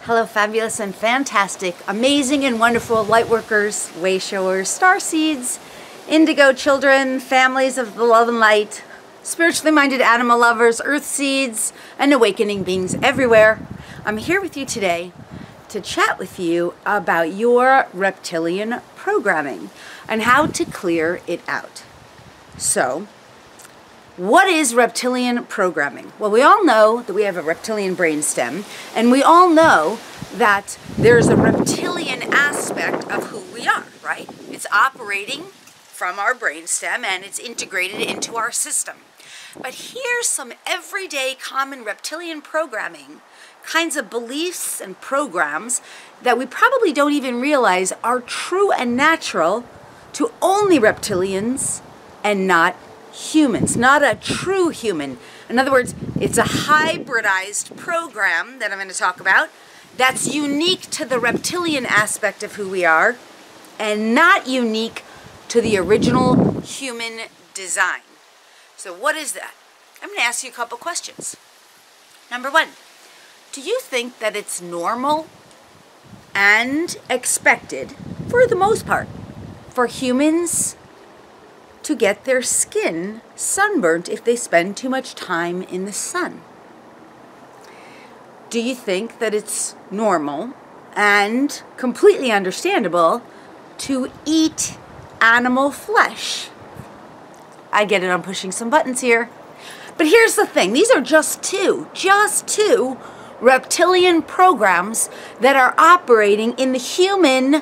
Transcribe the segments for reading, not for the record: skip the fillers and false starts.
Hello, fabulous and fantastic, amazing and wonderful lightworkers, wayshowers, starseeds, indigo children, families of the love and light, spiritually minded animal lovers, earth seeds, and awakening beings everywhere. I'm here with you today to chat with you about your reptilian programming and how to clear it out. So, what is reptilian programming? Well, we all know that we have a reptilian brainstem, and we all know that there's a reptilian aspect of who we are, right? It's operating from our brainstem and it's integrated into our system. But here's some everyday common reptilian programming, kinds of beliefs and programs that we probably don't even realize are true and natural to only reptilians and not humans, not a true human. In other words, it's a hybridized program that I'm going to talk about that's unique to the reptilian aspect of who we are and not unique to the original human design. So what is that? I'm going to ask you a couple questions. Number one, do you think that it's normal and expected, for the most part, for humans to get their skin sunburnt if they spend too much time in the sun? Do you think that it's normal and completely understandable to eat animal flesh? I get it, I'm pushing some buttons here. But here's the thing, these are just two reptilian programs that are operating in the human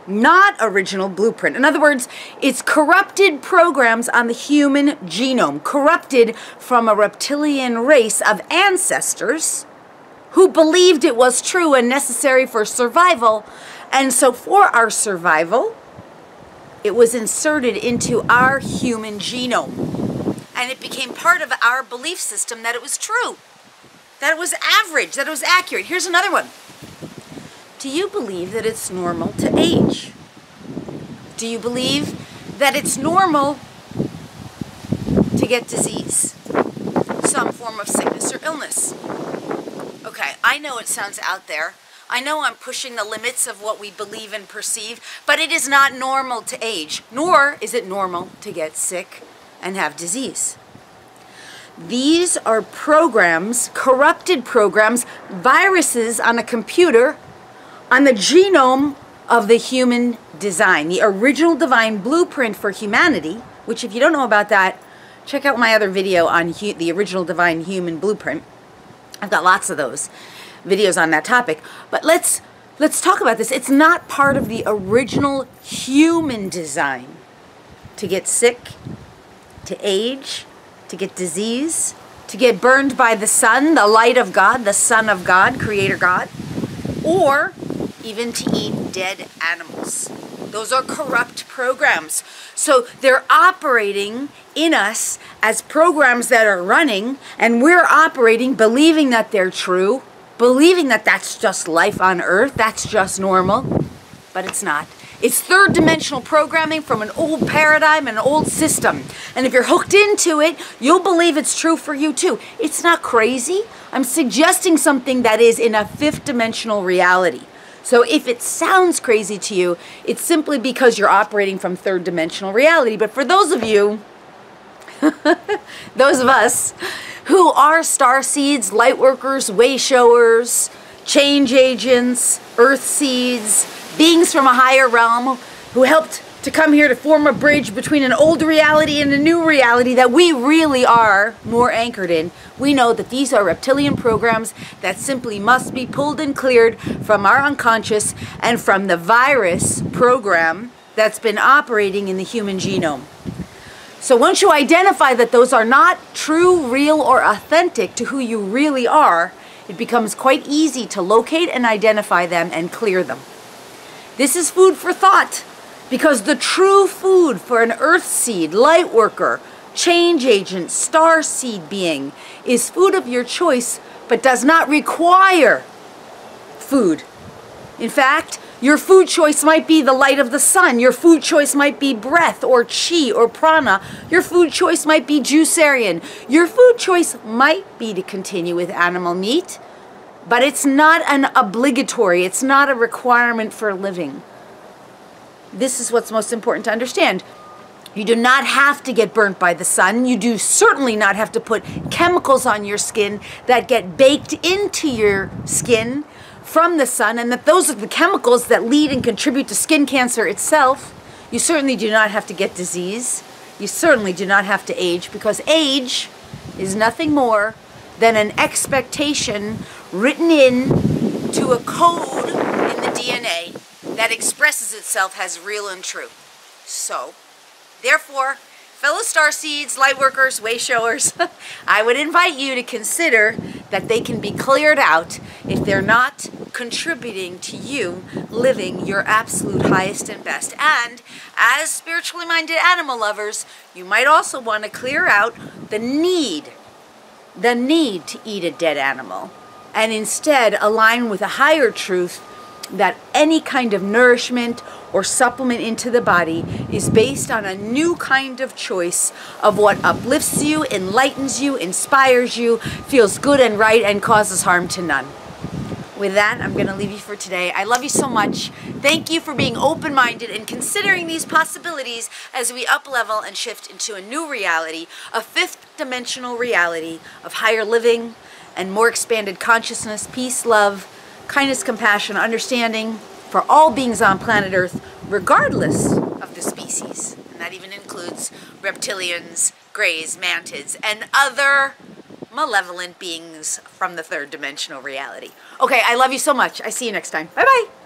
not original blueprint. In other words, it's corrupted programs on the human genome, corrupted from a reptilian race of ancestors who believed it was true and necessary for survival. And so for our survival, it was inserted into our human genome. And it became part of our belief system that it was true, that it was average, that it was accurate. Here's another one. Do you believe that it's normal to age? Do you believe that it's normal to get disease, some form of sickness or illness? Okay, I know it sounds out there. I know I'm pushing the limits of what we believe and perceive, but it is not normal to age, nor is it normal to get sick and have disease. These are programs, corrupted programs, viruses on a computer, on the genome of the human design, the original divine blueprint for humanity, which if you don't know about that, check out my other video on the original divine human blueprint. I've got lots of those videos on that topic. But let's talk about this. It's not part of the original human design to get sick, to age, to get disease, to get burned by the sun, the light of God, the Son of God, Creator God, or even to eat dead animals. Those are corrupt programs. So they're operating in us as programs that are running, and we're operating believing that they're true, believing that that's just life on earth, that's just normal, but it's not. It's third dimensional programming from an old paradigm, an old system. And if you're hooked into it, you'll believe it's true for you too. It's not crazy. I'm suggesting something that is in a fifth dimensional reality. So if it sounds crazy to you, it's simply because you're operating from third dimensional reality. But for those of you, those of us who are starseeds, lightworkers, wayshowers, change agents, earth seeds, beings from a higher realm who helped to come here to form a bridge between an old reality and a new reality that we really are more anchored in, we know that these are reptilian programs that simply must be pulled and cleared from our unconscious and from the virus program that's been operating in the human genome. So once you identify that those are not true, real, or authentic to who you really are, it becomes quite easy to locate and identify them and clear them. This is food for thought, because the true food for an earth seed, light worker, change agent, star seed being is food of your choice, but does not require food. In fact, your food choice might be the light of the sun. Your food choice might be breath or chi or prana. Your food choice might be juicerian. Your food choice might be to continue with animal meat, But it's not an obligatory, it's not a requirement for living. This is what's most important to understand. You do not have to get burnt by the sun. You do certainly not have to put chemicals on your skin that get baked into your skin from the sun, and that those are the chemicals that lead and contribute to skin cancer itself. You certainly do not have to get disease. You certainly do not have to age, because age is nothing more than an expectation written in to a code in the DNA that expresses itself as real and true. So, therefore, fellow Starseeds, Lightworkers, Wayshowers, I would invite you to consider that they can be cleared out if they're not contributing to you living your absolute highest and best. And as spiritually minded animal lovers, you might also want to clear out the need to eat a dead animal, and instead align with a higher truth that any kind of nourishment or supplement into the body is based on a new kind of choice of what uplifts you, enlightens you, inspires you, feels good and right, and causes harm to none. With that, I'm going to leave you for today. I love you so much. Thank you for being open-minded and considering these possibilities as we up-level and shift into a new reality, a fifth-dimensional reality of higher living and more expanded consciousness, peace, love, kindness, compassion, understanding for all beings on planet Earth, regardless of the species. And that even includes reptilians, greys, mantids, and other malevolent beings from the third dimensional reality. Okay, I love you so much. I see you next time. Bye-bye.